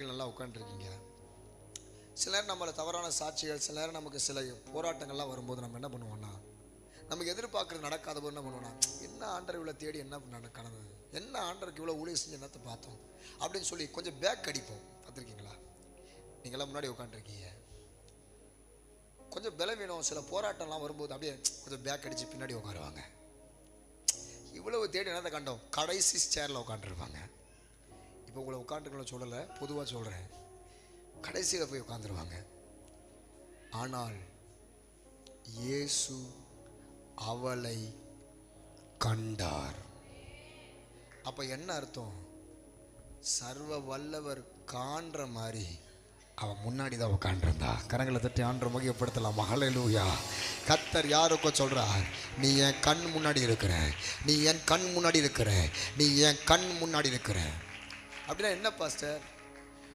நல்லா உட்காந்துருக்கீங்க. சில நேரம் நம்மளை தவறான சாட்சிகள், சில நேரம் நமக்கு சில போராட்டங்கள்லாம் வரும்போது நம்ம என்ன பண்ணுவோம்னா, நமக்கு எதிர்பார்க்குறது நடக்காத போது என்ன பண்ணுவோம்னா, என்ன ஆண்டர் இவ்வளோ தேடி என்ன நடக்கிறது, என்ன ஆண்டருக்கு இவ்வளோ ஊழியம் செஞ்சு என்னத்தை பார்த்தோம் அப்படின்னு சொல்லி கொஞ்சம் பேக் அடிப்போம். பார்த்துருக்கீங்களா? நீங்களாம் முன்னாடி உட்காந்துருக்கீங்க, கொஞ்சம் பலவீனம் சில போராட்டம்லாம் வரும்போது அப்படியே கொஞ்சம் பேக் அடித்து பின்னாடி உட்காருவாங்க. இவ்வளவு தேடி என்னத்தை கண்டோம், கடைசி சேரில் உட்காந்துருப்பாங்க. இப்போ உங்களை உட்காந்துருக்கணும் சொல்லலை, பொதுவாக சொல்கிறேன், கடைசியில் போய் உட்காந்துருவாங்க. ஆனால் இயேசு அவளை கண்டார். அப்போ என்ன அர்த்தம்? சர்வ வல்லவர் காண்ற மாதிரி அவன் முன்னாடி தான் உட்காண்டிருந்தா. கரங்களை தட்டி ஆண்டரை மகிமைப்படுத்தலாம். ஹல்லேலூயா. கர்த்தர் யாருக்கோ சொல்றார், நீ என் கண் முன்னாடி இருக்கிற, நீ என் கண் முன்னாடி இருக்கிற, நீ என் கண் முன்னாடி இருக்கிற. அப்படின்னா என்ன பாஸ்டர்?